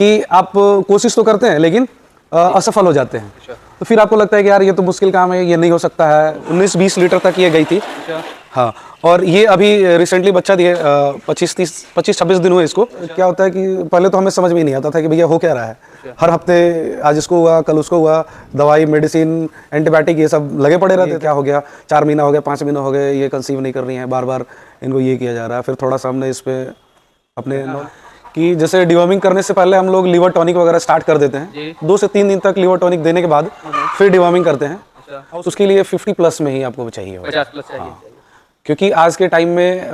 कि आप कोशिश तो करते हैं लेकिन असफल हो जाते हैं। तो फिर आपको लगता है कि यार ये तो मुश्किल काम है, ये नहीं हो सकता है। 19-20 लीटर तक ये गई थी। हाँ, और ये अभी रिसेंटली बच्चा दिए 25-26 दिन हुए इसको। क्या होता है कि पहले तो हमें समझ में ही नहीं आता था कि भैया हो क्या रहा है। हर हफ्ते आज इसको हुआ, कल उसको हुआ, दवाई, मेडिसिन, एंटीबायोटिक ये सब लगे पड़े रहते। क्या हो गया, 4 महीना हो गया, 5 महीना हो गए, ये कंसीव नहीं कर रही है, बार बार इनको ये किया जा रहा है। फिर थोड़ा सा हमने इस पे अपने कि जैसे डिवॉर्मिंग करने से पहले हम लोग लिवर टॉनिक वगैरह स्टार्ट कर देते हैं। 2 से 3 दिन तक लिवर टॉनिक देने के बाद फिर डिवॉर्मिंग करते हैं। उसके लिए 50 प्लस में ही आपको चाहिए होगा। 50 प्लस चाहिए। क्योंकि आज के टाइम में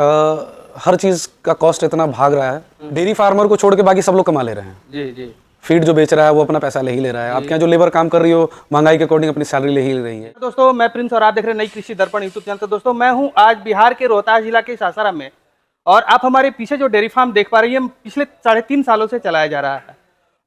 हर चीज का कॉस्ट इतना भाग रहा है। डेयरी फार्मर को छोड़ के बाकी सब लोग कमा ले रहे हैं। जी जी। फीड जो बेच रहा है वो अपना पैसा ले ही ले रहा है। आपके यहाँ जो लेबर काम कर रही हो महंगाई के अकॉर्डिंग अपनी सैलरी ले ही ले रही है। दोस्तों मैं प्रिंस और आप देख रहे हैं नई कृषि दर्पण यूट्यूब चैनल। तो दोस्तों मैं हूं आज बिहार के रोहतास जिला के सासाराम में, और आप हमारे पीछे जो डेयरी फार्म देख पा रही है पिछले 3.5 सालों से चलाया जा रहा है।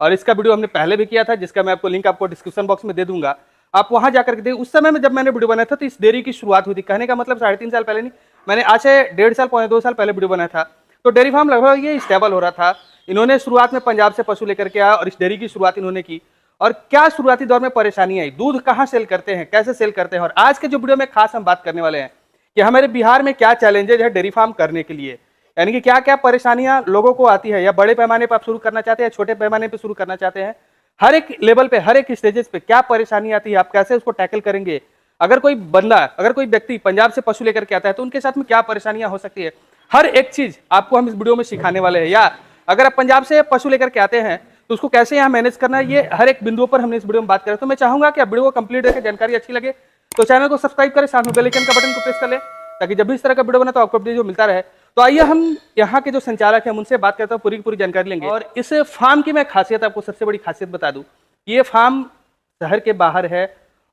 और इसका वीडियो हमने पहले भी किया था, जिसका मैं आपको लिंक आपको डिस्क्रिप्शन बॉक्स में दे दूंगा, आप वहां जाकर के देखिए। उस समय में जब मैंने वीडियो बनाया था तो इस डेयरी की शुरुआत हुई थी। कहने का मतलब 3.5 साल पहले नहीं, मैंने आज से 1.5 साल 2 साल पहले वीडियो बनाया था। तो डेयरी फार्म लगभग ये स्टेबल हो रहा था। इन्होंने शुरुआत में पंजाब से पशु लेकर के आया और इस डेयरी की शुरुआत इन्होंने की। और क्या शुरुआती दौर में परेशानी आई, दूध कहाँ सेल करते हैं, कैसे सेल करते हैं, और आज के जो वीडियो में खास हम बात करने वाले हैं कि हमारे बिहार में क्या चैलेंजेज है डेयरी फार्म करने के लिए, यानी कि क्या क्या परेशानियां लोगों को आती है, या बड़े पैमाने पर आप शुरू करना चाहते हैं या छोटे पैमाने पर शुरू करना चाहते हैं, हर एक लेवल पे, हर एक स्टेजेस पे क्या परेशानी आती है, आप कैसे उसको टैकल करेंगे। अगर कोई बंदा, अगर कोई व्यक्ति पंजाब से पशु लेकर के आता है तो उनके साथ में क्या परेशानियां हो सकती है, हर एक चीज आपको हम इस वीडियो में सिखाने वाले हैं। या अगर आप पंजाब से पशु लेकर के आते हैं तो उसको कैसे यहाँ मैनेज करना है, ये हर एक बिंदुओं पर हमने इस वीडियो में बात करें। तो मैं चाहूंगा कि आप वीडियो को कंप्लीट देखें, जानकारी अच्छी लगे तो चैनल को सब्सक्राइब करें, साथ में बेल आइकन का बटन को प्रेस कर लें, ताकि जब भी इस तरह का वीडियो बना तो आपको वीडियो मिलता रहे। तो आइए हम यहाँ के जो संचालक हैं उनसे बात करते हैं, पूरी की पूरी जानकारी लेंगे। और इस फार्म की मैं खासियत, आपको सबसे बड़ी खासियत बता दूं, ये फार्म शहर के बाहर है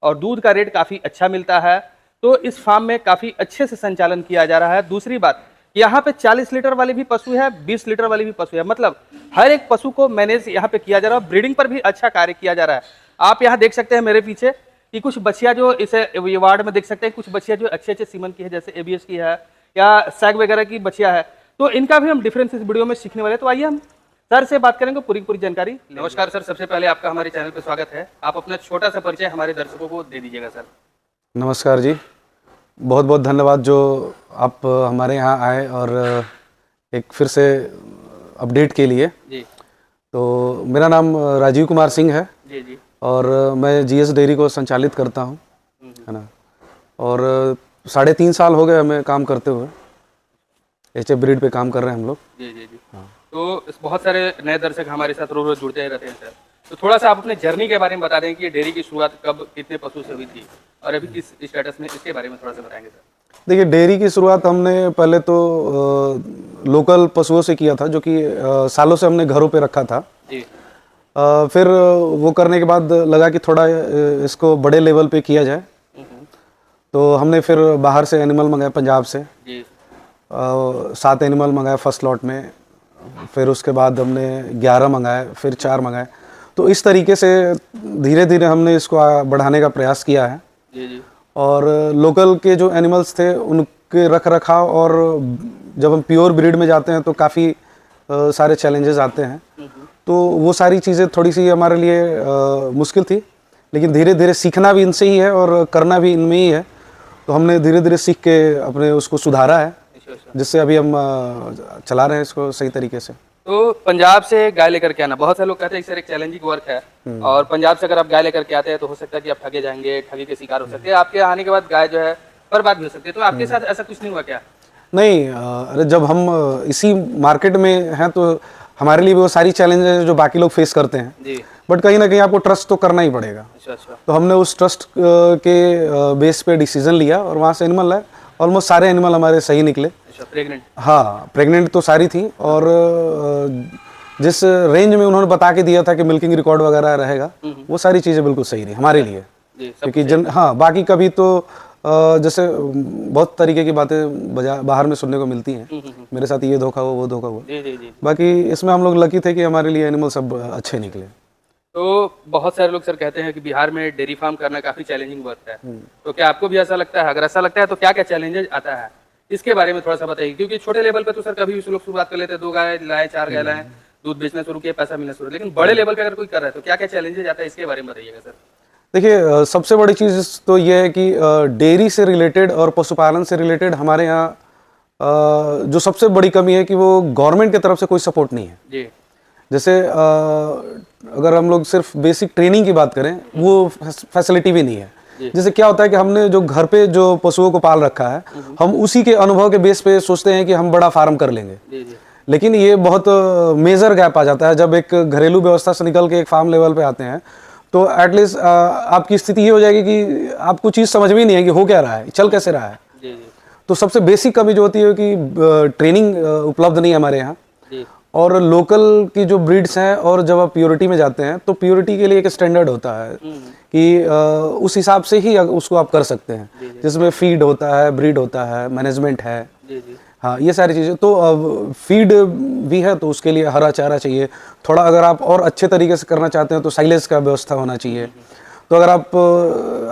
और दूध का रेट काफी अच्छा मिलता है। तो इस फार्म में काफी अच्छे से संचालन किया जा रहा है। दूसरी बात, यहाँ पे 40 लीटर वाले भी पशु है, 20 लीटर वाले भी पशु है, मतलब हर एक पशु को मैनेज यहाँ पे किया जा रहा है। ब्रीडिंग पर भी अच्छा कार्य किया जा रहा है। आप यहाँ देख सकते हैं मेरे पीछे कि कुछ बछिया जो इसे वार्ड में देख सकते हैं, कुछ बछिया जो अच्छे अच्छे सीमन की है, जैसे एबीएस की है या सैग वगैरह की बछिया है। तो इनका भी हम डिफरेंस इस वीडियो में सीखने वाले हैं। तो आइए हम सर से बात करेंगे, पूरी पूरी जानकारी। नमस्कार सर, सबसे पहले आपका हमारे चैनल पे स्वागत है। आप अपना छोटा सा परिचय हमारे दर्शकों को दे दीजिएगा सर। नमस्कार जी, बहुत बहुत धन्यवाद जो आप हमारे यहाँ आए और एक फिर से अपडेट के लिए जी। तो मेरा नाम राजीव कुमार सिंह है जी जी, और मैं जीएस डेयरी को संचालित करता हूँ, है ना। और 3.5 साल हो गए हमें काम करते हुए, एचएफ ब्रीड पे काम कर रहे हैं हम लोग जी जी जी। हाँ। तो बहुत सारे नए दर्शक हमारे साथ रोज रोज जुड़ते रहते हैं सर, तो थोड़ा सा आप अपने जर्नी के बारे में बता दें कि डेयरी की शुरुआत कब, कितने पशु से हुई थी और अभी किस स्टेटस में, इसके बारे में थोड़ा सा बताएंगे सर। देखिए, डेयरी की शुरुआत हमने पहले तो लोकल पशुओं से किया था, जो कि सालों से हमने घरों पे रखा था जी। फिर वो करने के बाद लगा कि थोड़ा इसको बड़े लेवल पे किया जाए, तो हमने फिर बाहर से एनिमल मंगाए, पंजाब से जी। 7 एनिमल मंगाए फर्स्ट लॉट में। फिर उसके बाद हमने 11 मंगाए, फिर 4 मंगाए। तो इस तरीके से धीरे धीरे हमने इसको बढ़ाने का प्रयास किया है जी जी। और लोकल के जो एनिमल्स थे उनके रख रखाव, और जब हम प्योर ब्रीड में जाते हैं तो काफ़ी सारे चैलेंजेस आते हैं। तो वो सारी चीज़ें थोड़ी सी हमारे लिए मुश्किल थी, लेकिन धीरे धीरे सीखना भी इनसे ही है और करना भी इनमें ही है। तो हमने धीरे धीरे सीख के अपने उसको सुधारा है, जिससे अभी हम चला रहे हैं इसको सही तरीके से। तो पंजाब से गाय लेकर के आना, बहुत सारे लोग कहते हैं सर एक चैलेंजिंग वर्क है, और पंजाब से अगर आप गाय लेकर के आते हैं तो हो सकता है कि आप ठगे जाएंगे, ठगी के शिकार हो सकते हैं, आपके आने के बाद गाय जो है बर्बाद भी हो सकती है। तो आपके साथ ऐसा कुछ नहीं हुआ क्या? नहीं, अरे जब हम इसी मार्केट में हैं तो हमारे लिए भी वो सारी चैलेंजेस जो बाकी लोग फेस करते हैं जी। बट कहीं ना कहीं आपको ट्रस्ट तो करना ही पड़ेगा। अच्छा अच्छा। तो हमने उस ट्रस्ट के बेस पे डिसीजन लिया और वहाँ से एनिमल लाए। ऑलमोस्ट सारे एनिमल हमारे सही निकले। अच्छा, प्रेग्नेंट? हाँ, प्रेग्नेंट तो सारी थी, और जिस रेंज में उन्होंने बता के दिया था कि मिल्किंग रिकॉर्ड वगैरह रहेगा, वो सारी चीज़ें बिल्कुल सही रही हमारे लिए। क्योंकि हाँ, बाकी कभी तो जैसे बहुत तरीके की बातें बाहर में सुनने को मिलती हैं, मेरे साथ ये धोखा हुआ, वो धोखा हुआ। बाकी इसमें हम लोग लकी थे कि हमारे लिए एनिमल सब अच्छे निकले। तो बहुत सारे लोग सर कहते हैं कि बिहार में डेयरी फार्म करना काफी चैलेंजिंग वर्क है, तो क्या आपको भी ऐसा लगता है? अगर ऐसा लगता है तो क्या क्या चैलेंजेस आता है, इसके बारे में थोड़ा सा बताइए। क्योंकि छोटे लेवल पे तो सर कभी भी लोग शुरुआत कर लेते हैं, 2 गाय लाए, 4 गाय लाए, दूध बेचना शुरू किया, पैसा मिलना शुरू, लेकिन बड़े लेवल पे अगर कोई कर रहा है तो क्या क्या चैलेंजेस आता है, इसके बारे में बताइएगा सर। देखिए सबसे बड़ी चीज़ तो ये है कि डेयरी से रिलेटेड और पशुपालन से रिलेटेड हमारे यहाँ जो सबसे बड़ी कमी है कि वो गवर्नमेंट की तरफ से कोई सपोर्ट नहीं है। जी। जैसे अगर हम लोग सिर्फ बेसिक ट्रेनिंग की बात करें, वो फैसिलिटी भी नहीं है। जैसे क्या होता है कि हमने जो घर पे जो पशुओं को पाल रखा है, हम उसी के अनुभव के बेस पे सोचते हैं कि हम बड़ा फार्म कर लेंगे। जी जी। लेकिन ये बहुत मेजर गैप आ जाता है जब एक घरेलू व्यवस्था से निकल के एक फार्म लेवल पे आते हैं। तो एटलीस्ट आपकी स्थिति ये हो जाएगी कि आपको चीज़ समझ में ही नहीं है कि हो क्या रहा है, चल कैसे रहा है। जी जी। तो सबसे बेसिक कमी जो होती है कि ट्रेनिंग उपलब्ध नहीं है हमारे यहाँ। और लोकल की जो ब्रीड्स हैं, और जब आप प्योरिटी में जाते हैं तो प्योरिटी के लिए एक स्टैंडर्ड होता है कि उस हिसाब से ही उसको आप कर सकते हैं, जिसमें फीड होता है, ब्रीड होता है, मैनेजमेंट है। हाँ, ये सारी चीज़ें। तो फीड भी है तो उसके लिए हरा चारा चाहिए थोड़ा। अगर आप और अच्छे तरीके से करना चाहते हैं तो साइलेज का व्यवस्था होना चाहिए। तो अगर आप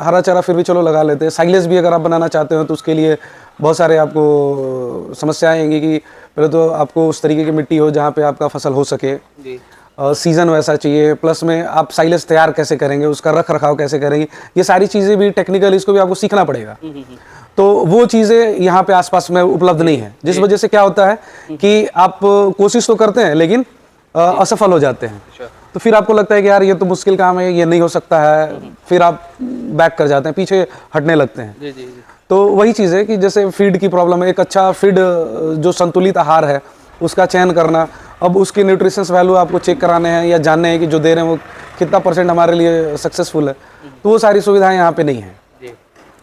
हरा चारा फिर भी चलो लगा लेते हैं, साइलेज भी अगर आप बनाना चाहते हो तो उसके लिए बहुत सारे आपको समस्याएं आएंगी कि पहले तो आपको उस तरीके की मिट्टी हो जहाँ पे आपका फसल हो सके, सीज़न वैसा चाहिए, प्लस में आप साइलेज तैयार कैसे करेंगे, उसका रख रखाव कैसे करेंगे, ये सारी चीज़ें भी टेक्निकल, इसको भी आपको सीखना पड़ेगा। तो वो चीज़ें यहाँ पे आसपास में उपलब्ध नहीं है, जिस वजह से क्या होता है कि आप कोशिश तो करते हैं लेकिन असफल हो जाते हैं। तो फिर आपको लगता है कि यार ये तो मुश्किल काम है, ये नहीं हो सकता है, फिर आप बैक कर जाते हैं, पीछे हटने लगते हैं। तो वही चीज़ है कि जैसे फीड की प्रॉब्लम है, एक अच्छा फीड जो संतुलित आहार है उसका चयन करना। अब उसके न्यूट्रिशंस वैल्यू आपको चेक कराने हैं या जानने हैं कि जो दे रहे हैं वो कितना % हमारे लिए सक्सेसफुल है, तो वो सारी सुविधाएं यहाँ पे नहीं है।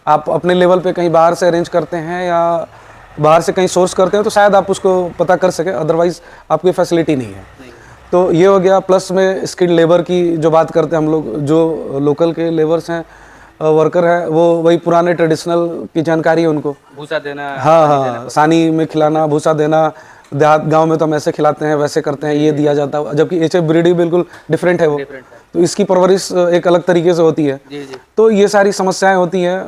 आप अपने लेवल पे कहीं बाहर से अरेंज करते हैं या बाहर से कहीं सोर्स करते हैं तो शायद आप उसको पता कर सकें, अदरवाइज आपकी फैसिलिटी नहीं है। तो ये हो गया। प्लस में स्किल्ड लेबर की जो बात करते हैं हम लोग, जो लोकल के लेबर्स हैं, वर्कर हैं, वो वही पुराने ट्रेडिशनल की जानकारी है उनको। भूसा देना, हाँ, सानी में खिलाना, भूसा देना। देहात गांव में तो हम ऐसे खिलाते हैं, वैसे करते हैं, ये दिया जाता है, जबकि HF ब्रीड बिल्कुल डिफरेंट है वो। तो इसकी परवरिश एक अलग तरीके से होती है। तो ये सारी समस्याएं होती हैं,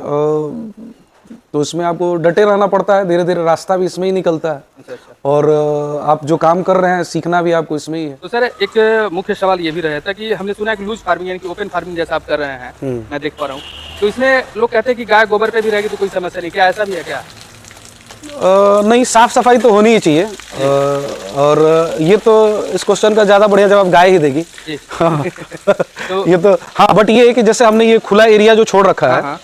तो इसमें आपको डटे रहना पड़ता है। धीरे धीरे रास्ता भी इसमें ही निकलता है। और आप जो काम कर रहे हैं सीखना भी आपको इसमें ही है। तो सर एक मुख्य सवाल ये भी रहता है कि हमने सुना है कि लूज फार्मिंग यानी कि ओपन फार्मिंग जैसा आप कर रहे हैं, मैं देख पा रहा हूँ, तो इसमें लोग कहते हैं कि गाय गोबर पे भी रहेगी तो कोई समस्या नहीं, क्या ऐसा भी है क्या? नहीं, साफ सफाई तो होनी ही चाहिए। और ये तो इस क्वेश्चन का ज़्यादा बढ़िया जवाब गाय ही देगी। तो ये तो हाँ, बट ये है कि जैसे हमने ये खुला एरिया जो छोड़ रखा है,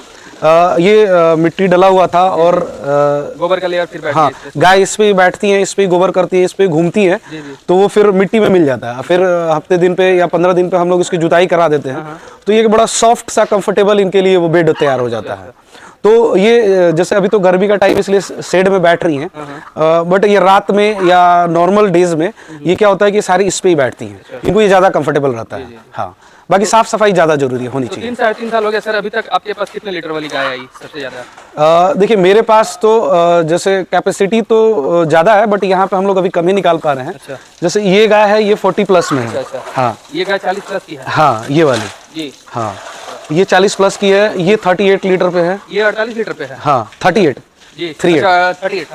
ये मिट्टी डला हुआ था और गोबर का लेयर फिर बैठती हाँ, गाय इस पे ही बैठती है, इस पे ही गोबर करती है, इस पे घूमती है, तो वो फिर मिट्टी में मिल जाता है। फिर हफ्ते दिन पे या 15 दिन पे हम लोग इसकी जुताई करा देते हैं, तो ये बड़ा सॉफ्ट सा कंफर्टेबल इनके लिए वो बेड तैयार हो जाता है। तो ये जैसे अभी तो गर्मी का टाइम इसलिए शेड में बैठ रही हैं, बट ये रात में या नॉर्मल डेज में ये क्या होता है कि सारी इस पे ही बैठती हैं, इनको ये ज़्यादा कंफर्टेबल रहता है। हाँ, बाकी साफ सफाई ज़्यादा जरूरी होनी चाहिए। 3-3.5 साल हो गया सर, अभी तक आपके पास कितने लीटर वाली गाय आई सबसे ज़्यादा? देखिए मेरे पास तो जैसे कैपेसिटी तो ज़्यादा है, बट यहाँ पे हम लोग अभी कम ही निकाल पा रहे हैं। जैसे ये गाय है, ये 40+ में है। हाँ, ये गाय 40+ की है। हाँ, ये वाली जी। हाँ, ये 40+ की है, ये 38 लीटर पे है। ये 48 लीटर पे है। हाँ, 38 जी, 38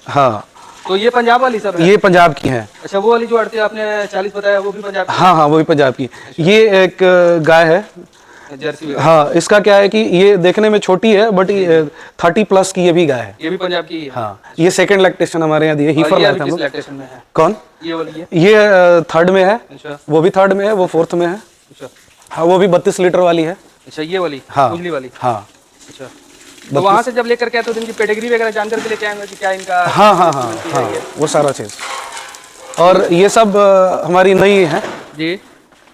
हाँ। तो ये पंजाब वाली सब है? ये पंजाब की है। अच्छा, वो वाली जो अड़ती आपने 40 बताया वो भी पंजाब की? हाँ हाँ, वो भी पंजाब की। ये एक गाय है जर्सी। हाँ, इसका क्या है कि ये देखने में छोटी है, बट 30+ की ये भी गाय है। ये भी पंजाब की है? हाँ, ये सेकंड लैक्टेशन हमारे यहाँ दिए, हीफर लाए थे हम लोग। लैक्टेशन में है? कौन? ये वाली है? ये 3rd में है। अच्छा। वो भी 3rd में है, वो 4th में है। अच्छा। हाँ, वो भी 32 लीटर वाली है। अच्छा, ये वाली? हाँ, उजली वाली? हाँ। अच्छा, तो वहाँ से जब लेकर के आते हो तो इनकी पेडिग्री वगैरह जानकर के लेके आएंगे कि क्या इनका? हाँ हाँ हाँ हाँ, वो सारा चीज़। और ये सब हमारी नई है जी,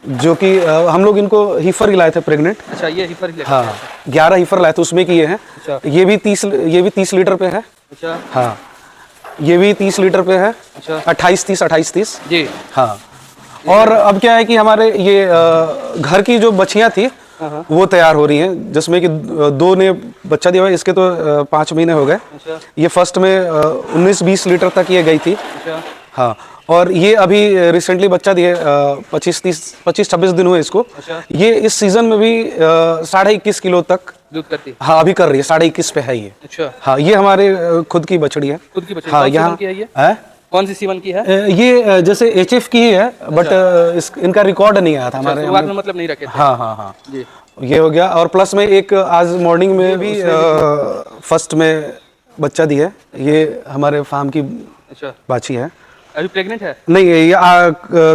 जो कि हम लोग इनको हीफर ही लाए थे प्रेग्नेंट। अच्छा, ये हीफर ही? हाँ, 11 हीफर लाए थे, उसमें की ये है। अच्छा। ये भी 30 लीटर पे है। अच्छा। हाँ, ये भी 30 लीटर पे है। अच्छा। 28-30 जी। हाँ। और अब क्या है कि हमारे ये घर की जो बछियाँ थी वो तैयार हो रही हैं, जिसमें कि 2 ने बच्चा दिया हुआ है, इसके तो 5 महीने हो गए। अच्छा। ये फर्स्ट में 19-20 लीटर तक ये गई थी। अच्छा। हाँ, और ये अभी रिसेंटली बच्चा दिए 25-26 दिन हुए इसको। अच्छा। ये इस सीजन में भी 21.5 किलो तक दूध करती? हाँ, अभी कर रही है, 21.5 पे है ये। अच्छा। हाँ, ये हमारे खुद की बछड़ी है। खुद की बछड़ी? हाँ, यहाँ है ये? कौन सी सीवन की है? ये जैसे एचएफ की ही है, बट इनका रिकॉर्ड नहीं आया था हमारे। शुरुआत में मतलब नहीं रखे थे। हाँ हाँ हाँ जी। ये हो गया। और प्लस में एक आज मॉर्निंग में भी फर्स्ट में बच्चा दी है। ये हमारे फार्म की अच्छा, बाछी है। अभी प्रेग्नेंट है? नहीं ये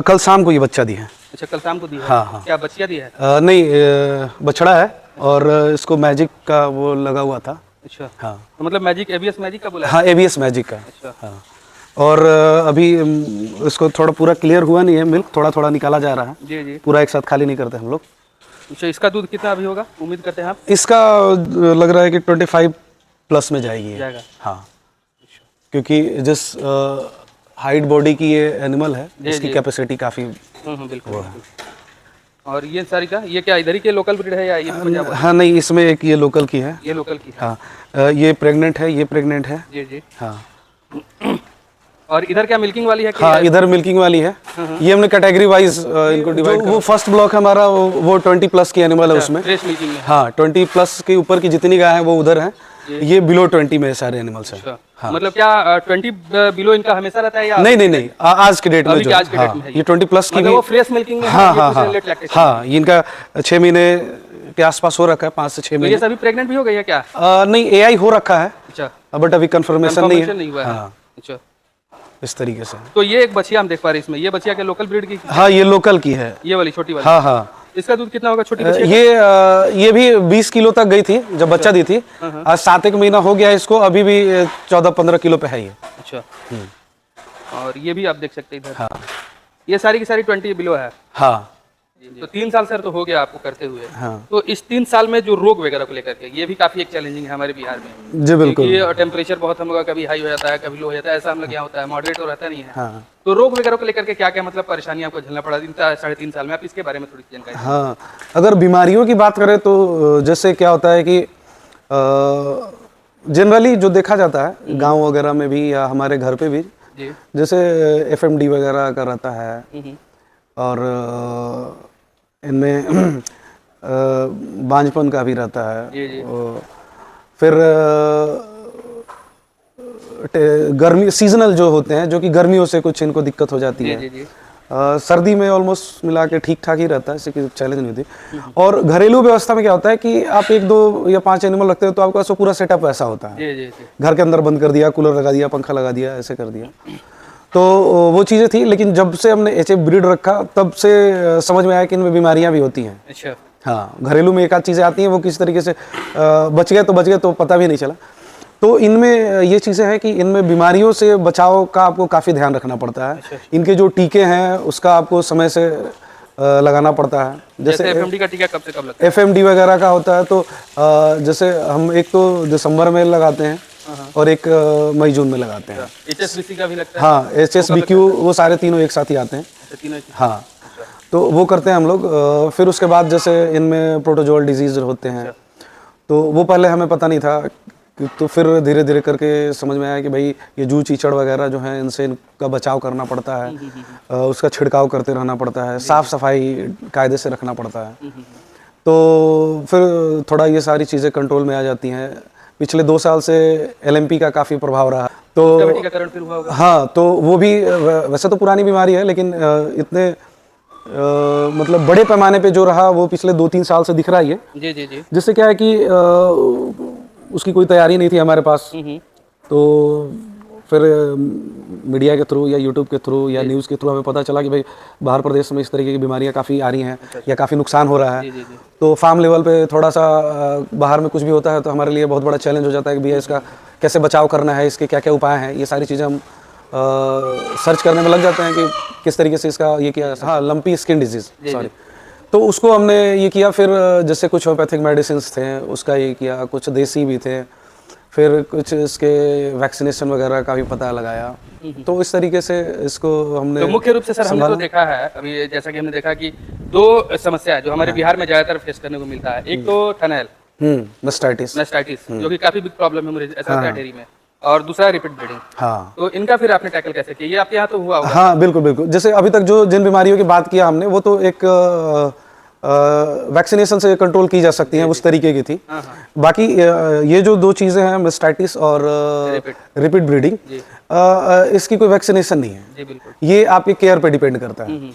कल शाम को ये बच्चा दी है। अच्छा, कल शाम को दी है। हाँ हाँ। क्या बच्चिया दी है? नहीं बछड़ा है, और इसको मैजिक का वो लगा हुआ था। अच्छा, हाँ तो मतलब मैजिक, एबीएस मैजिक का बोला है? हाँ एबीएस मैजिक का। अच्छा। हाँ और अभी इसको थोड़ा पूरा क्लियर हुआ नहीं है, मिल्क थोड़ा थोड़ा निकाला जा रहा है। जी जी। पूरा एक साथ खाली नहीं करते हम लोग। अच्छा, इसका दूध कितना अभी होगा, उम्मीद करते हैं आप? इसका लग रहा है कि 25 प्लस में जाएगी ये। जाएगा। हाँ क्योंकि जिस हाइट बॉडी की ये एनिमल है, इसकी कैपेसिटी काफ़ी। बिल्कुल बिल्कुल। और ये सारी का ये क्या इधर ही के लोकल ब्रीड है या ये पंजाब? हाँ नहीं, इसमें एक ये लोकल की है। ये लोकल की है। हाँ ये प्रेग्नेंट है, ये प्रेग्नेंट है। जी जी। हाँ और इधर क्या मिल्किंग वाली है कि? हाँ इधर मिल्किंग वाली है। ये हमने कैटेगरी वाइज इनको डिवाइड। वो फर्स्ट ब्लॉक हमारा वो 20 प्लस की एनिमल है उसमें। फ्रेश मिल्किंग में। हाँ 20 प्लस के ऊपर की जितनी गाय है वो उधर है। ये बिलो 20 में सारे एनिमल्स हैं। अच्छा। हाँ। मतलब क्या 20 बिलो इनका हमेशा रहता है या? नहीं नहीं नहीं, आज के डेट में जो आज के डेट में है ये 20 प्लस की मतलब भी। वो फ्रेश मिल्किंग में है, हाँ ये हाँ कुछ हाँ लेट लैक्टेशन। हाँ इनका 6 महीने के आसपास हो रखा है, 5 से 6 तो ये महीने। सभी प्रेग्नेंट भी हो गई है क्या? नहीं एआई हो रखा है, अच्छा, बट अभी कंफर्मेशन नहीं है। नहीं हुआ है। हाँ अच्छा, इस तरीके से। तो ये एक बछिया हम देख पा रहे हैं इसमें, ये बछिया के लोकल ब्रीड की? हाँ ये लोकल की है, ये वाली छोटी वाली? हाँ हाँ। इसका दूध कितना होगा छोटी बछिया? ये भी 20 किलो तक गई थी जब बच्चा दी थी। आज 7 एक महीना हो गया है इसको, अभी भी 14-15 किलो पे है ये। अच्छा। और ये भी आप देख सकते हैं इधर। हाँ। ये सारी की सारी 20 बिलो है। हाँ तो 3 साल सर तो हो गया आपको करते हुए। हाँ। तो इस 3 साल में जो रोग वगैरह को लेकर के ये भी काफी एक चैलेंजिंग है हमारे बिहार में। जी बिल्कुल। क्योंकि टेम्परेचर बहुत हम लोग का कभी हाई हो जाता है, कभी लो हो जाता है, ऐसा हम लोग यहाँ होता है, मॉडरेट तो रहता नहीं है। हाँ तो रोग वगैरह को लेकर के क्या क्या मतलब परेशानी आपको झेलना पड़ा इन 3.5 साल में, आप इसके बारे में थोड़ी जानकारी? हाँ अगर बीमारियों की बात करें तो जैसे क्या होता है कि जनरली जो देखा जाता है गांव वगैरह में भी या हमारे घर पे भी, जी। जैसे एफएमडी वगैरह का रहता है, और इनमें बांझपन का भी रहता है। जी जी। फिर गर्मी सीजनल जो होते हैं, जो कि गर्मियों से कुछ इनको दिक्कत हो जाती है। जी जी। सर्दी में ऑलमोस्ट मिला के ठीक ठाक ही रहता है, इससे कोई चैलेंज नहीं होती। और घरेलू व्यवस्था में क्या होता है कि आप 1, 2 या 5 एनिमल रखते हो तो आपका पूरा सेटअप ऐसा होता है। जी जी जी। घर के अंदर बंद कर दिया, कूलर लगा दिया, पंखा लगा दिया, ऐसे कर दिया। तो वो चीज़ें थी, लेकिन जब से हमने एचएफ ब्रीड रखा तब से समझ में आया कि इनमें बीमारियां भी होती हैं। अच्छा। हाँ घरेलू में एक आध चीज़ें आती हैं, वो किस तरीके से बच गए तो पता भी नहीं चला। तो इनमें ये चीज़ें हैं कि इनमें बीमारियों से बचाव का आपको काफ़ी ध्यान रखना पड़ता है। अच्छा। इनके जो टीके हैं उसका आपको समय से लगाना पड़ता है। जैसे एफएमडी का टीका कब से कब लगता है? एफएमडी वगैरह का होता है तो जैसे हम एक तो दिसंबर में लगाते हैं और एक मई जून में लगाते हैं। HSBC का भी लगता है? हाँ HSBQ, वो सारे तीनों एक साथ ही आते हैं। अच्छा, तीनों? हाँ तो वो करते हैं हम लोग। फिर उसके बाद जैसे इनमें प्रोटोजोल डिजीज होते हैं, तो वो पहले हमें पता नहीं था, तो फिर धीरे धीरे करके समझ में आया कि भाई ये जू चीचड़ वगैरह जो है इनसे इनका बचाव करना पड़ता है, उसका छिड़काव करते रहना पड़ता है, साफ़ सफाई कायदे से रखना पड़ता है। तो फिर थोड़ा ये सारी चीज़ें कंट्रोल में आ जाती हैं। पिछले 2 साल से LMP का काफ़ी प्रभाव रहा, तो टीकाकरण फिर हुआ होगा? हाँ तो वो भी वैसे तो पुरानी बीमारी है, लेकिन इतने मतलब बड़े पैमाने पे जो रहा वो पिछले 2-3 साल से दिख रहा है। जी जी जी। जिससे क्या है कि उसकी कोई तैयारी नहीं थी हमारे पास। तो फिर मीडिया के थ्रू या यूट्यूब के थ्रू या न्यूज़ के थ्रू हमें पता चला कि भाई बाहर प्रदेश में इस तरीके की बीमारियां काफ़ी आ रही हैं या काफ़ी नुकसान हो रहा है। तो फार्म लेवल पे थोड़ा सा बाहर में कुछ भी होता है तो हमारे लिए बहुत बड़ा चैलेंज हो जाता है कि भैया इसका कैसे बचाव करना है, इसके क्या क्या उपाय हैं। ये सारी चीज़ें हम सर्च करने में लग जाते हैं कि किस तरीके से इसका ये किया। हाँ लंपी स्किन डिजीज़, सॉरी, तो उसको हमने ये किया। फिर जैसे कुछ होम्योपैथिक मेडिसिन थे उसका ये किया, कुछ देसी भी थे, फिर कुछ इसके वैक्सीनेशन वगैरह का भी पता लगाया। तो इस तरीके से इसको हमने तो मुख्य रूप से सर हमने तो देखा है अभी, जैसा कि हमने देखा कि 2 समस्या है जो हमारे बिहार में ज्यादातर फेस करने को मिलता है। एक तो थनैल, मास्टाइटिस, जो कि काफी बिग प्रॉब्लम है मुझे ऐसा कैटेगरी में, और दूसरा रिपीट ब्रीडिंग। हाँ तो इनका फिर आपने टैकल कैसे किया? ये आपके यहाँ तो हुआ होगा? हाँ बिल्कुल बिल्कुल। जैसे अभी तक जो जिन बीमारियों की बात किया हमने वो तो एक वैक्सीनेशन से कंट्रोल की जा सकती हैं, उस तरीके की थी। बाकी ये जो दो चीज़ें हैं, मेस्टाइटिस और रिपीट ब्रीडिंग, इसकी कोई वैक्सीनेशन नहीं है, जी बिल्कुल। ये आपके केयर पे डिपेंड करता है।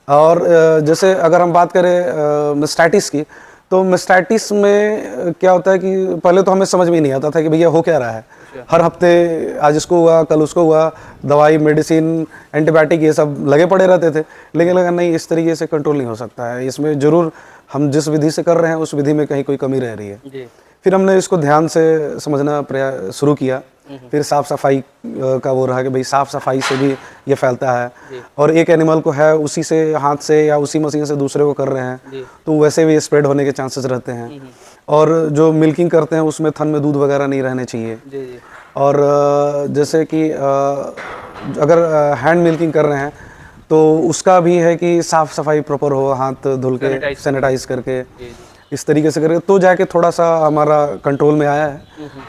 और जैसे अगर हम बात करें मेस्टाइटिस की, तो मेस्टाइटिस में क्या होता है कि पहले तो हमें समझ में ही नहीं आता था कि भैया हो क्या रहा है। हर हफ्ते आज इसको हुआ, कल उसको हुआ, दवाई, मेडिसिन, एंटीबायोटिक ये सब लगे पड़े रहते थे। लेकिन लगा नहीं, इस तरीके से कंट्रोल नहीं हो सकता है, इसमें ज़रूर हम जिस विधि से कर रहे हैं उस विधि में कहीं कोई कमी रह रही है। जी। फिर हमने इसको ध्यान से समझना प्रयास शुरू किया। फिर साफ़ सफाई का वो रहा कि भाई साफ़ सफाई से भी ये फैलता है, और एक एनिमल को है उसी से हाथ से या उसी मशीन से दूसरे को कर रहे हैं तो वैसे भी स्प्रेड होने के चांसेस रहते हैं। और जो मिल्किंग करते हैं उसमें थन में दूध वगैरह नहीं रहने चाहिए। जी। और जैसे कि अगर हैंड मिल्किंग कर रहे हैं तो उसका भी है कि साफ़ सफाई प्रॉपर हो, हाथ धुल के सैनिटाइज करके, इस तरीके से करके तो जाके थोड़ा सा हमारा कंट्रोल में आया है।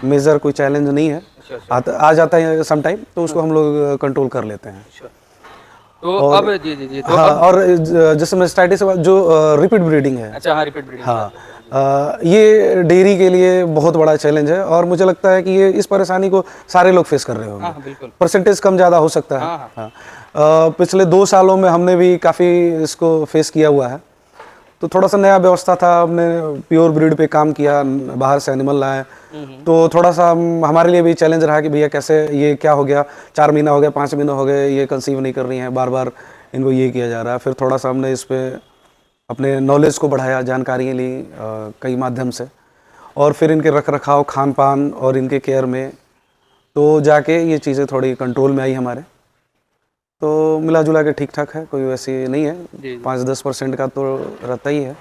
मेजर कोई चैलेंज नहीं है, आ जाता है सम टाइम, तो उसको हम लोग कंट्रोल कर लेते हैं। तो अब जी तो हाँ, और जैसे मेस्टाइटिस के बाद जो रिपीट ब्रीडिंग है, अच्छा, हाँ, रिपीट ब्रीडिंग, हाँ, ये डेयरी के लिए बहुत बड़ा चैलेंज है, और मुझे लगता है कि ये इस परेशानी को सारे लोग फेस कर रहे होंगे। बिल्कुल। परसेंटेज कम ज़्यादा हो सकता है। हाँ। पिछले 2 सालों में हमने भी काफ़ी इसको फेस किया हुआ है, तो थोड़ा सा नया व्यवस्था था, हमने प्योर ब्रीड पे काम किया, बाहर से एनिमल लाए, तो थोड़ा सा हमारे लिए भी चैलेंज रहा कि भैया कैसे, ये क्या हो गया, 4 महीना हो गया, 5 महीना हो गए, ये कंसीव नहीं कर रही हैं, बार बार इनको ये किया जा रहा है। फिर थोड़ा सा हमने इस पे अपने नॉलेज को बढ़ाया, जानकारी ली कई माध्यम से, और फिर इनके रख रखाव, खान पान और इनके केयर में तो जाके ये चीज़ें थोड़ी कंट्रोल में आई हमारे। तो मिला जुला के ठीक ठाक है, कोई वैसी नहीं है, 5-10% का तो रहता ही है।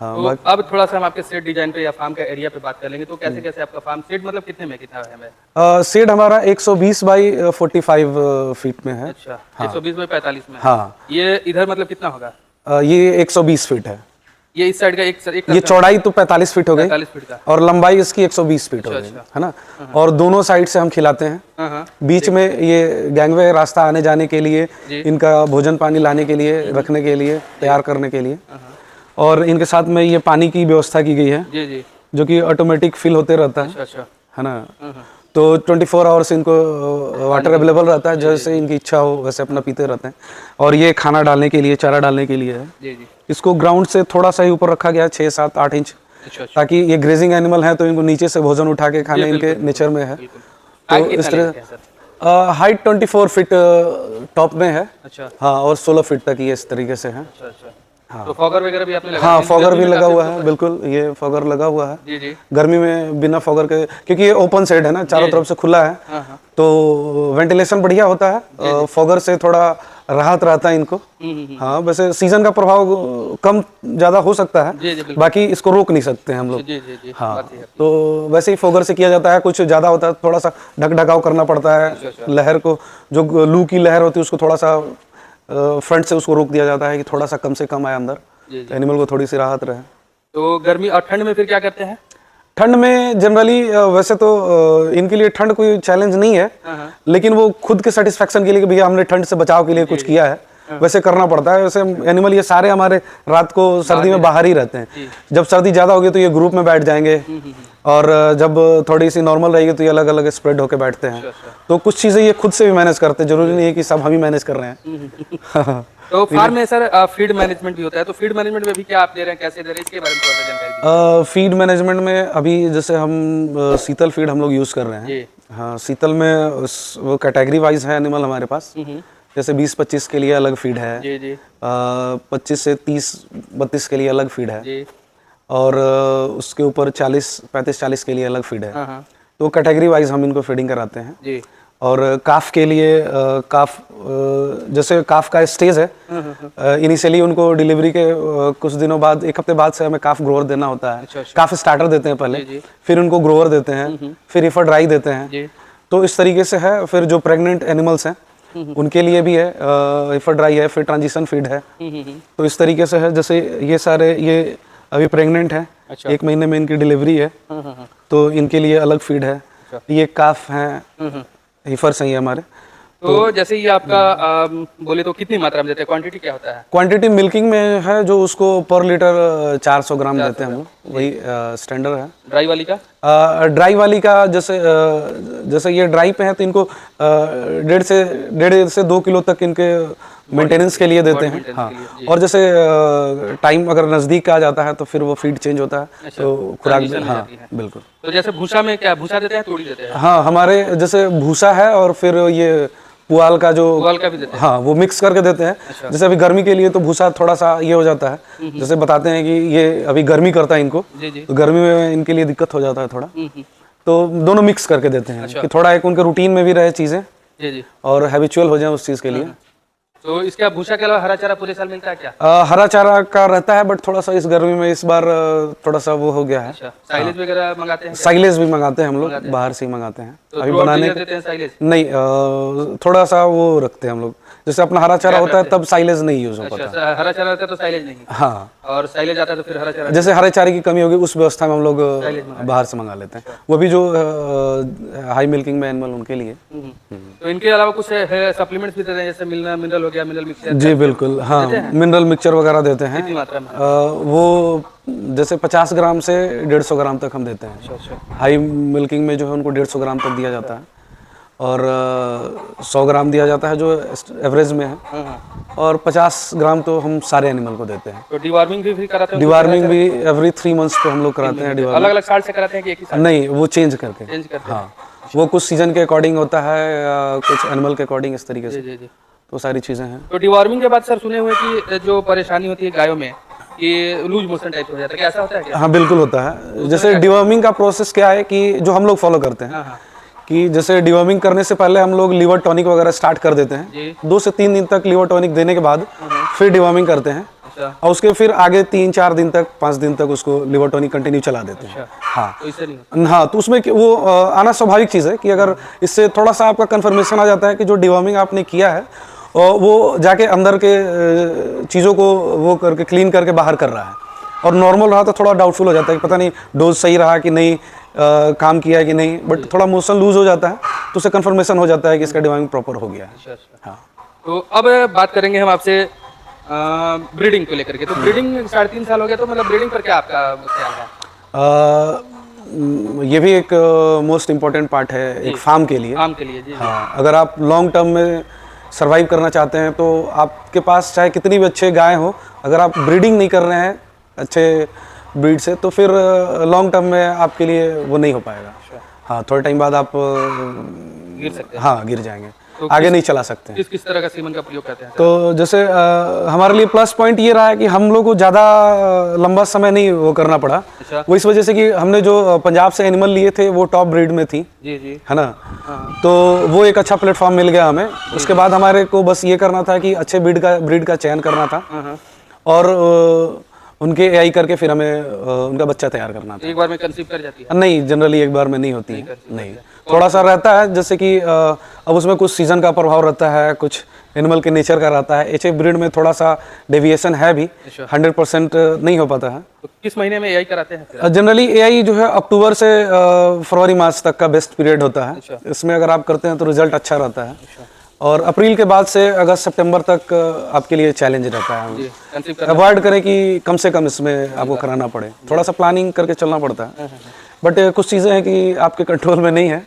हाँ, तो अब थोड़ा सा हम आपके सेट डिजाइन पे या फार्म का एरिया पे बात कर लेंगे। तो कैसे कैसे आपका फार्म सेट, मतलब कितने में कितना है? सेट हमारा 120 बाई 45 फीट में है। अच्छा, 120 बाई 45 में। हाँ, ये इधर मतलब कितना होगा? ये 120 फीट है। ये इस साइड का एक ये चौड़ाई तो 45 फीट हो गई, 45 फीट का, और लंबाई इसकी 120 फीट हो गई, है ना। और दोनों साइड से हम खिलाते हैं, बीच में ये गैंगवे रास्ता आने जाने के लिए, इनका भोजन पानी लाने के लिए, रखने के लिए, तैयार करने के लिए, और इनके साथ में ये पानी की व्यवस्था की गई है, जी, जो कि ऑटोमेटिक फिल होते रहता है। अच्छा, है ना। तो 24 आवर्स इनको वाटर अवेलेबल रहता है, जैसे इनकी इच्छा हो वैसे अपना पीते रहते हैं। और ये खाना डालने के लिए, चारा डालने के लिए है। जी। इसको ग्राउंड से थोड़ा सा ही ऊपर रखा गया है, 6-7-8 इंच, ताकि ये ग्रेजिंग एनिमल है तो इनको नीचे से भोजन उठा के खाने इनके नेचर में है। तो इस तरह हाइट 24 फीट टॉप में है। अच्छा। हाँ, और 16 फीट तक ये इस तरीके से है। हाँ। तो फॉगर वगैरह भी आपने लगाया? हाँ, फॉगर भी लगा हुआ है, बिल्कुल, ये फॉगर लगा हुआ है। जी। गर्मी में बिना फॉगर के, क्योंकि ये ओपन सेड है ना, चारों तरफ से खुला है, तो वेंटिलेशन बढ़िया होता है। फॉगर से थोड़ा राहत रहता है इनको। हाँ, वैसे सीजन का प्रभाव कम ज़्यादा हो सकता है, बाकी इसको रोक नहीं सकते हैं हम लोग। हाँ, तो वैसे ही फॉगर से किया जाता है। कुछ ज़्यादा होता है, थोड़ा सा ढक करना पड़ता है, लहर को, जो लू की लहर होती है उसको थोड़ा सा फ्रंट से उसको रोक दिया जाता है कि थोड़ा सा कम से कम आए अंदर, तो एनिमल को थोड़ी सी राहत रहे। तो गर्मी और ठंड में फिर क्या करते हैं? ठंड में जनरली वैसे तो इनके लिए ठंड कोई चैलेंज नहीं है, लेकिन वो खुद के सेटिस्फेक्शन के लिए कि भैया हमने ठंड से बचाव के लिए कुछ किया है, वैसे करना पड़ता है। वैसे एनिमल ये सारे हमारे रात को सर्दी में बाहर ही रहते हैं। जब सर्दी ज़्यादा होगी तो ये ग्रुप में बैठ जाएंगे, और जब थोड़ी सी नॉर्मल रहेगी तो ये अलग अलग स्प्रेड होकर बैठते हैं। तो कुछ चीज़ें ये खुद से भी मैनेज करते हैं, जरूरी नहीं है कि सब हम ही मैनेज कर रहे हैं। तो फार्म में सर फीड मैनेजमेंट भी होता है, तो फीड मैनेजमेंट में भी क्या आप दे रहे हैं, कैसे दे रहे हैं, इसके बारे में थोड़ा सा जानकारी दीजिए। फीड मैनेजमेंट में अभी जैसे हम शीतल फीड हम लोग यूज़ कर रहे हैं। हाँ, शीतल में वो कैटेगरी वाइज है एनिमल हमारे पास, जैसे 20-25 के लिए अलग फीड है, 25 से 30-32 के लिए अलग फीड है, और उसके ऊपर 35-40 के लिए अलग फीड है। तो कैटेगरी वाइज हम इनको फीडिंग कराते हैं। और काफ के लिए जैसे काफ का स्टेज है, इनिशियली उनको डिलीवरी के कुछ दिनों बाद, 1 हफ्ते बाद से हमें काफ ग्रोवर देना होता है। काफ स्टार्टर देते हैं पहले, फिर उनको ग्रोवर देते हैं, फिर हिफर ड्राई देते हैं। तो इस तरीके से है। फिर जो प्रेग्नेंट एनिमल्स हैं उनके लिए भी है, हिफर ड्राई है, फिर ट्रांजिशन फीड है। तो इस तरीके से है, जैसे ये सारे ये अभी प्रेग्नेंट है, 1 महीने में इनकी डिलीवरी है, तो इनके लिए अलग फीड है। ये काफ हैं, हिफर्स हैं ये हमारे। तो जैसे ये आपका बोले तो कितनी मात्रा में देते हैं, क्वांटिटी क्या होता है? क्वांटिटी मिल्किंग में है जो उसको पर लीटर 400 ग्राम देते हैं हम लोग, वही स्टैंडर्ड है। ड्राई वाली का? ड्राई वाली का जैसे ये ड्राई पे है तो इनको 1.5 से 2 किलो तक इनके मेंटेनेंस के लिए देते हैं। हाँ, और जैसे टाइम अगर नज़दीक आ जाता है तो फिर वो फीड चेंज होता है, तो खुराक भी, हाँ बिल्कुल। तो जैसे भूसा में क्या भूसा देते हैं, तोड़ी देते हैं? हाँ, हमारे जैसे भूसा है और फिर ये पुआल का जो, पुआल का भी देते हैं? हाँ, वो मिक्स करके देते हैं। जैसे अभी गर्मी के लिए तो भूसा थोड़ा सा ये हो जाता है, जैसे बताते हैं कि ये अभी गर्मी करता है इनको, तो गर्मी में इनके लिए दिक्कत हो जाता है थोड़ा, तो दोनों मिक्स करके देते हैं कि थोड़ा एक उनके रूटीन में भी रहे चीज़ें और हैबिचुअल हो जाए उस चीज़ के लिए। तो इसका भूसा के अलावा हरा चारा पूरे साल मिलता है क्या? हरा चारा का रहता है, बट थोड़ा सा इस गर्मी में इस बार थोड़ा सा वो हो गया है। साइलेज वगैरह मंगाते हैं? साइलेज भी मंगाते हैं हम लोग, बाहर से ही मंगाते हैं। तो अभी बनाने देते हैं साइलेज? नहीं, थोड़ा सा वो रखते हैं हम लोग, जैसे अपना हरा चारा होता है तब साइलेज नहीं यूज हो पाता। हरा चारा रहता है तो साइलेज नहीं? हाँ, और साइलेज आता है तो फिर हरा चारा? जैसे हरे चारे की कमी होगी उस व्यवस्था में हम लोग बाहर से मंगा लेते हैं, वो भी जो हाई मिल्किंग में एनिमल उनके लिए। तो इनके अलावा कुछ सप्लीमेंट्स भी देते हैं, जैसे मिनरल हो गया, मिनरल मिक्सचर? जी बिल्कुल, हाँ, मिनरल मिक्सचर वगैरह देते हैं। कितनी मात्रा में? वो जैसे 50 ग्राम से 150 ग्राम तक हम देते हैं। हाई मिल्किंग में जो है उनको 150 ग्राम तक दिया जाता है, और 100 ग्राम दिया जाता है जो एवरेज में है, और 50 ग्राम तो हम सारे एनिमल को देते हैं। तो डिवार्मिंग भी कराते हैं? डिवार्मिंग भी एवरी 3 मंथ्स पे हम लोग कराते हैं। डिवार्मिंग अलग अलग साल से कराते हैं कि एक ही साल? नहीं, वो चेंज करके। चेंज करते हैं? हाँ, वो कुछ सीजन के अकॉर्डिंग होता है, कुछ एनिमल के अकॉर्डिंग, इस तरीके से। जी। तो सारी चीज़ें हैं। तो डिवार्मिंग के बाद सर सुने हुए कि जो परेशानी होती है गायों में कि लूज मोशन टाइप हो जाता है, क्या ऐसा होता है क्या? हाँ बिल्कुल होता है। जैसे डिवर्मिंग का प्रोसेस क्या है कि जो हम लोग फॉलो करते हैं, कि जैसे डिवर्मिंग करने से पहले हम लोग लीवर टॉनिक वगैरह स्टार्ट कर देते हैं। 2 से 3 दिन तक लीवर टॉनिक देने के बाद फिर डिवर्मिंग करते हैं, और उसके फिर आगे 3-4 दिन तक, 5 दिन तक उसको लीवर टॉनिक कंटिन्यू चला देते हैं। हाँ, तो इससे नहीं? हाँ, तो उसमें वो आना स्वाभाविक चीज़ है कि अगर इससे थोड़ा सा आपका कन्फर्मेशन आ जाता है कि जो डिवर्मिंग आपने किया है और वो जाके अंदर के चीज़ों को वो करके क्लीन करके बाहर कर रहा है, और नॉर्मल रहा तो थोड़ा डाउटफुल हो जाता है कि पता नहीं डोज सही रहा कि नहीं, काम किया है कि नहीं, बट थोड़ा मोशन लूज हो जाता है तो उससे कन्फर्मेशन हो जाता है कि इसका डिवर्मिंग प्रॉपर हो गया है। हाँ, तो अब बात करेंगे हम आपसे ब्रीडिंग को लेकर के। तो ब्रीडिंग 3.5 साल हो गया, तो मतलब ब्रीडिंग पर क्या आपका ख्याल है? ये भी एक मोस्ट इम्पॉर्टेंट पार्ट है एक फार्म के लिए। फार्म के लिए, जी। हाँ, अगर आप लॉन्ग टर्म में सर्वाइव करना चाहते हैं तो आपके पास चाहे कितनी भी अच्छे गाय हो, अगर आप ब्रीडिंग नहीं कर रहे हैं अच्छे ब्रीड से, तो फिर लॉन्ग टर्म में आपके लिए वो नहीं हो पाएगा। हाँ, थोड़े टाइम बाद आप गिर सकते हैं? हाँ, गिर जाएंगे, तो आगे नहीं चला सकते हैं। किस तरह का सीमन का प्रयोग करते हैं? तो जैसे हमारे लिए प्लस पॉइंट ये रहा है कि हम लोग को ज़्यादा लंबा समय नहीं वो करना पड़ा। वो इस वजह से कि हमने जो पंजाब से एनिमल लिए थे वो टॉप ब्रीड में थी, जी, है ना। तो वो एक अच्छा प्लेटफॉर्म मिल गया हमें। उसके बाद हमारे को बस ये करना था कि अच्छे ब्रीड का चयन करना था, और उनके एआई करके फिर हमें उनका बच्चा तैयार करना था। एक बार में कंसीव कर जाती है? नहीं, जनरली एक बार में नहीं होती है, नहीं, थोड़ा सा रहता है, जैसे कि अब उसमें कुछ सीजन का प्रभाव रहता है, कुछ एनिमल के नेचर का रहता है। एचएफ ब्रीड में थोड़ा सा डेविएशन है भी, 100% नहीं हो पाता है। तो किस महीने में एआई कराते हैं? जनरली एआई जो है अक्टूबर से फरवरी मार्च तक का बेस्ट पीरियड होता है। इसमें अगर आप करते हैं तो रिजल्ट अच्छा रहता है, और अप्रैल के बाद से अगस्त सितंबर तक आपके लिए चैलेंज रहता है। अवॉइड करें कि कम से कम इसमें आपको कराना पड़े, थोड़ा सा प्लानिंग करके चलना पड़ता है, बट कुछ चीज़ें हैं कि आपके कंट्रोल में नहीं है।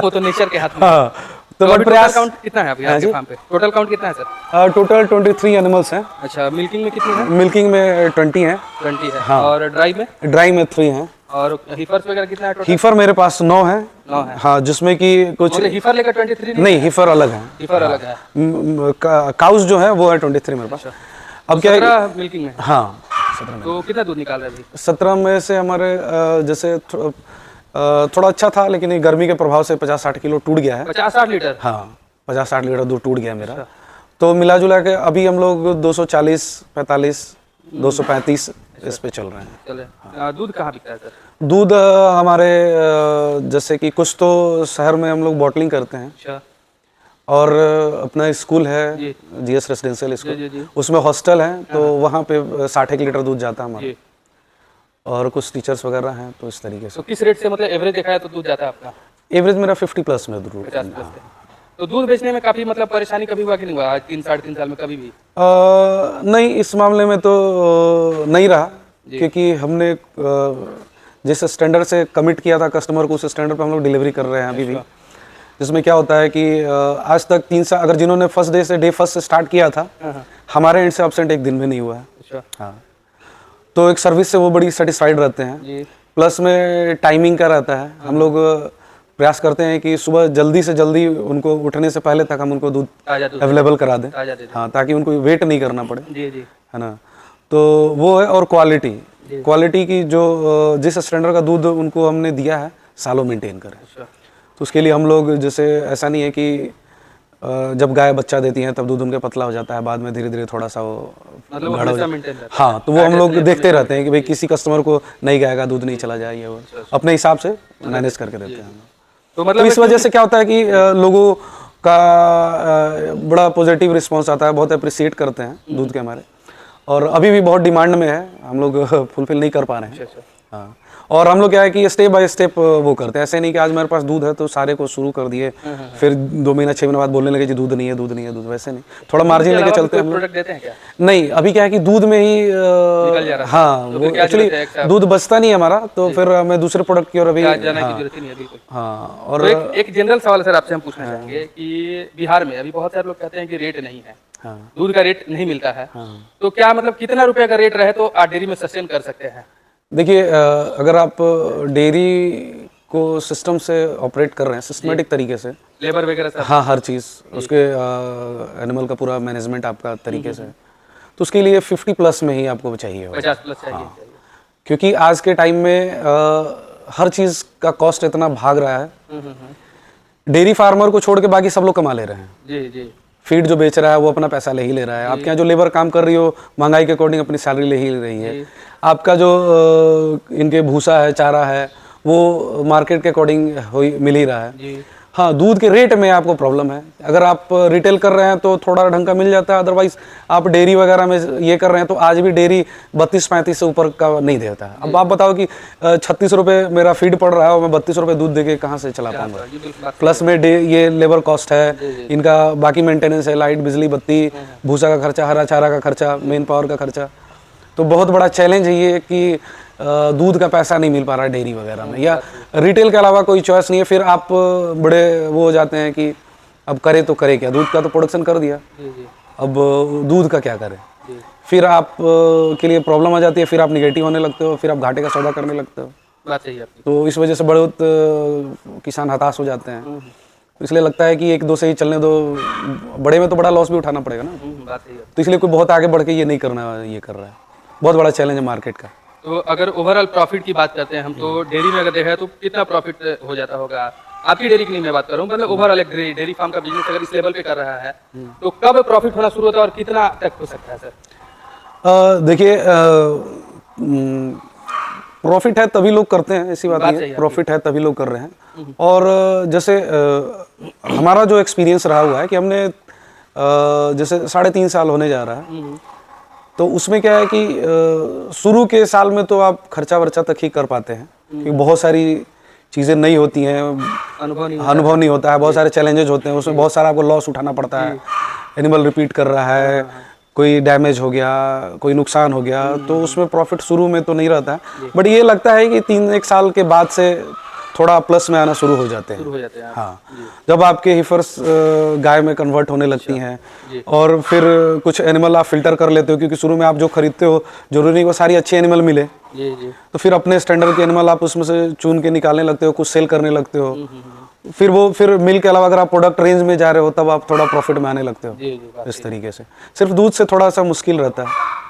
वो तो नेचर के हाथ में। हाँ, तो बट प्रयास काउंट कितना है अभी आपके फार्म पे? टोटल काउंट कितना है सर? टोटल 23 एनिमल्स हैं। अच्छा, मिल्किंग में कितनी है? मिल्किंग में 20 हैं। 20 है। हाँ। और ड्राई में? ड्राई में 3 हैं। और हीफर्स वगैरह कितना है टोटल? हीफर मेरे पास 9 है। 9 है। हाँ, जिसमें कि कुछ हीफर लेकर 23 नहीं, हीफर अलग है। हीफर अलग है। काउस जो है वो है 23 मेरे पास। अब क्या है, मिल्किंग में? हाँ, 17 में। तो कितना दूध निकाल रहे हैं? 17 में से हमारे जैसे थोड़ा अच्छा था, लेकिन ये गर्मी के प्रभाव से 50-60 किलो टूट गया है। 50-60 लीटर? हाँ, 50-60 लीटर दूध टूट गया मेरा। तो मिला जुला के अभी हम लोग 240, 45, 235 इस पे चल रहे हैं। चले। दूध कहाँ बिकता है सर? दूध हमारे जैसे कि कुछ तो शहर में हम लोग बॉटलिंग करते हैं। अच्छा। और अपना स्कूल है जीएस रेसिडेंशियल स्कूल, उसमें हॉस्टल है, तो वहाँ पे 60 लीटर दूध जाता है हमारा, और कुछ टीचर्स वगैरह हैं, तो इस तरीके से। तो किस रेट से मतलब एवरेज देखा है तो दूध जाता है आपका? एवरेज मेरा 50 प्लस में दूध। तो दूध बेचने में काफी मतलब परेशानी कभी हुआ कि नहीं हुआ आज 3-3.5 साल में कभी भी? नहीं, इस मामले में तो नहीं रहा, क्योंकि हमने जिस स्टैंडर्ड से कमिट किया था कस्टमर को, उस स्टैंडर्ड पे हम लोग डिलीवरी कर रहे हैं अभी भी। जिसमें क्या होता है कि आज तक 3 साल, अगर जिन्होंने डे फर्स्ट से स्टार्ट किया था, हमारे एंड से एब्सेंट एक दिन भी नहीं हुआ है। अच्छा। हाँ, तो एक सर्विस से वो बड़ी सेटिस्फाइड रहते हैं। जी। प्लस में टाइमिंग का रहता है, हम लोग प्रयास करते हैं कि सुबह जल्दी से जल्दी उनको उठने से पहले तक हम उनको दूध अवेलेबल करा दें। हाँ, ताकि उनको वेट नहीं करना पड़े। जी जी। है ना, तो वो है। और क्वालिटी की जो जिस स्टैंडर्ड का दूध उनको हमने दिया है, सालों मेंटेन करें। तो उसके लिए हम लोग, जैसे ऐसा नहीं है कि जब गाय बच्चा देती है तब दूध उनके पतला हो जाता है, बाद में धीरे धीरे थोड़ा सा वो मतलब गाढ़ा हो जाता है। हाँ, तो वो हम लोग देखते रहते हैं कि भाई किसी कस्टमर को नहीं गाय का दूध नहीं चला जाए, ये वो अपने हिसाब से मैनेज करके देते हैं। तो मतलब इस वजह से क्या होता है कि लोगों का बड़ा पॉजिटिव रिस्पॉन्स आता है, बहुत अप्रिशिएट करते हैं दूध के हमारे, और अभी भी बहुत डिमांड में है, हम लोग फुलफिल नहीं कर पा रहे हैं। हाँ, और हम लोग क्या है कि स्टेप बाय स्टेप वो करते हैं, ऐसे नहीं कि आज मेरे पास दूध है तो सारे को शुरू कर दिए, फिर 2 महीना 6 महीने बाद बोलने लगे जी दूध नहीं है, दूध नहीं है, दूध, वैसे नहीं, थोड़ा मार्जिन लेके चलते हैं हम लोग। देते हैं क्या? नहीं, अभी क्या है कि दूध में ही हाँ, वो एक्चुअली दूध बचता नहीं है हमारा, तो फिर हमें दूसरे प्रोडक्ट की ओर अभी हाँ। और एक जनरल सवाल सर आपसे हम पूछना चाहेंगे कि बिहार में अभी बहुत सारे लोग कहते हैं कि रेट नहीं है, दूध का रेट नहीं मिलता है, तो क्या मतलब कितना रुपए का रेट रहे तो आप डेयरी में सस्टेन कर सकते हैं? देखिए, अगर आप डेयरी को सिस्टम से ऑपरेट कर रहे हैं, सिस्टमेटिक तरीके से, लेबर वगैरह सब, हाँ, हर चीज़ उसके एनिमल का पूरा मैनेजमेंट आपका तरीके से, तो उसके लिए 50+ में ही आपको चाहिए होगा। 50+ चाहिए। हाँ, क्योंकि आज के टाइम में हर चीज़ का कॉस्ट इतना भाग रहा है, डेयरी फार्मर को छोड़ के बाकी सब लोग कमा ले रहे हैं। जी जी। फीड जो बेच रहा है वो अपना पैसा ले ही ले रहा है, आपके यहाँ जो लेबर काम कर रही हो महंगाई के अकॉर्डिंग अपनी सैलरी ले ही ले रही है, आपका जो इनके भूसा है, चारा है, वो मार्केट के अकॉर्डिंग मिल ही रहा है। हाँ, दूध के रेट में आपको प्रॉब्लम है, अगर आप रिटेल कर रहे हैं तो थोड़ा ढंग का मिल जाता है, अदरवाइज आप डेयरी वगैरह में ये कर रहे हैं तो आज भी डेयरी 32-35 से ऊपर का नहीं देता है। अब आप बताओ कि 36 रुपये मेरा फीड पड़ रहा है और मैं 32 रुपये दूध देके कहाँ से चला पाऊंगा, प्लस में ये लेबर कॉस्ट है, इनका बाकी मेंटेनेंस है, लाइट, बिजली, बत्ती, भूसा का खर्चा, हरा चारा का खर्चा, मेन पावर का खर्चा, तो बहुत बड़ा चैलेंज है ये कि दूध का पैसा नहीं मिल पा रहा है डेयरी वगैरह में, या रिटेल के अलावा कोई चॉइस नहीं है। फिर आप बड़े वो हो जाते हैं कि अब करे तो करे क्या, दूध का तो प्रोडक्शन कर दिया, अब दूध का क्या करें, फिर आप के लिए प्रॉब्लम आ जाती है, फिर आप निगेटिव होने लगते हो, फिर आप घाटे का सौदा करने लगते हो। बात सही है आपकी। तो इस वजह से बहुत किसान हताश हो जाते हैं, इसलिए लगता है कि 1-2 से ही चलने दो, बड़े में तो बड़ा लॉस भी उठाना पड़ेगा ना। बात सही है। तो इसलिए कोई बहुत आगे बढ़ के ये नहीं करना, ये कर रहा है, बहुत बड़ा चैलेंज है मार्केट का। तो अगर ओवरऑल प्रॉफिट की बात करते हैं हम, तो डेयरी में अगर देखा तो कितना प्रॉफिट हो जाता होगा? आपकी डेयरी की नहीं मैं बात कर रहा हूँ, मतलब ओवरऑल एक डेयरी फार्म का बिजनेस अगर इस लेवल पे कर रहा है तो कब प्रॉफिट होना शुरू होता है और कितना तक हो सकता है सर? देखिए, प्रॉफिट है तभी लोग करते हैं, ऐसी बात नहीं है, प्रॉफिट है तभी लोग कर रहे हैं। और जैसे हमारा जो एक्सपीरियंस रहा हुआ है कि हमने जैसे 3.5 साल होने जा रहा है, तो उसमें क्या है कि शुरू के साल में तो आप खर्चा वर्चा तक ही कर पाते हैं, क्योंकि बहुत सारी चीज़ें नई होती हैं, अनुभव नहीं होता है, बहुत सारे चैलेंजेस होते हैं, उसमें बहुत सारा आपको लॉस उठाना पड़ता है, एनिमल रिपीट कर रहा है, कोई डैमेज हो गया, कोई नुकसान हो गया, तो उसमें प्रॉफिट शुरू में तो नहीं रहता है, बट ये लगता है कि 3-1 साल के बाद से थोड़ा प्लस में आना शुरू हो जाते हैं। हाँ, जब आपके हिफर्स गाय में कन्वर्ट होने लगती हैं, और फिर कुछ एनिमल आप फिल्टर कर लेते हो, क्योंकि शुरू में आप जो खरीदते हो जरूरी नहीं वो सारी अच्छे एनिमल मिले, तो फिर अपने स्टैंडर्ड के एनिमल आप उसमें से चुन के निकालने लगते हो, कुछ सेल करने लगते हो, फिर मिल के अलावा अगर आप प्रोडक्ट रेंज में जा रहे हो तब आप थोड़ा प्रॉफिट में आने लगते हो। इस तरीके से सिर्फ दूध से थोड़ा सा मुश्किल रहता है।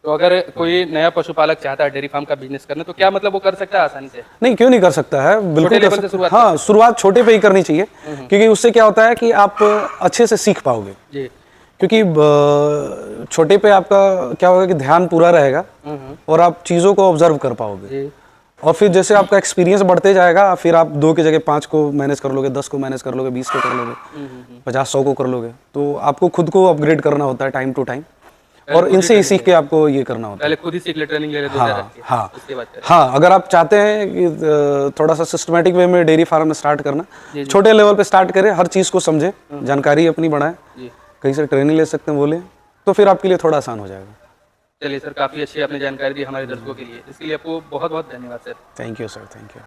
तो अगर कोई नया पशुपालक चाहता है डेयरी फार्म का बिजनेस करना, तो क्या मतलब वो कर सकता है आसानी से? नहीं, क्यों नहीं कर सकता है, बिल्कुल कर सकता है। हाँ, शुरुआत छोटे पे ही करनी चाहिए, क्योंकि उससे क्या होता है कि आप अच्छे से सीख पाओगे, क्योंकि छोटे पे आपका क्या होगा कि ध्यान पूरा रहेगा और आप चीज़ों को ऑब्जर्व कर पाओगे, और फिर जैसे आपका एक्सपीरियंस बढ़ते जाएगा, फिर आप 2 की जगह 5 को मैनेज कर लोगे, 10 को मैनेज कर लोगे, 20 को कर लोगे, 50-100 को कर लोगे, तो आपको खुद को अपग्रेड करना होता है टाइम टू टाइम, और इनसे ही सीख के आपको ये करना होता है। पहले खुद ही सीख ले, ट्रेनिंग ले ले 2 हज़ार की, हाँ उसके बाद करें। हाँ, अगर आप चाहते हैं कि थोड़ा सा सिस्टमेटिक वे में डेयरी फार्म में स्टार्ट करना, छोटे लेवल पे स्टार्ट करें, हर चीज़ को समझे, जानकारी अपनी बढ़ाएं, कहीं से ट्रेनिंग ले सकते हैं बोले, तो फिर आपके लिए थोड़ा आसान हो जाएगा। चलिए सर, काफ़ी अच्छी आपने जानकारी दी हमारे दर्शकों के लिए, इसके लिए आपको बहुत बहुत धन्यवाद sir. Thank you sir, thank you.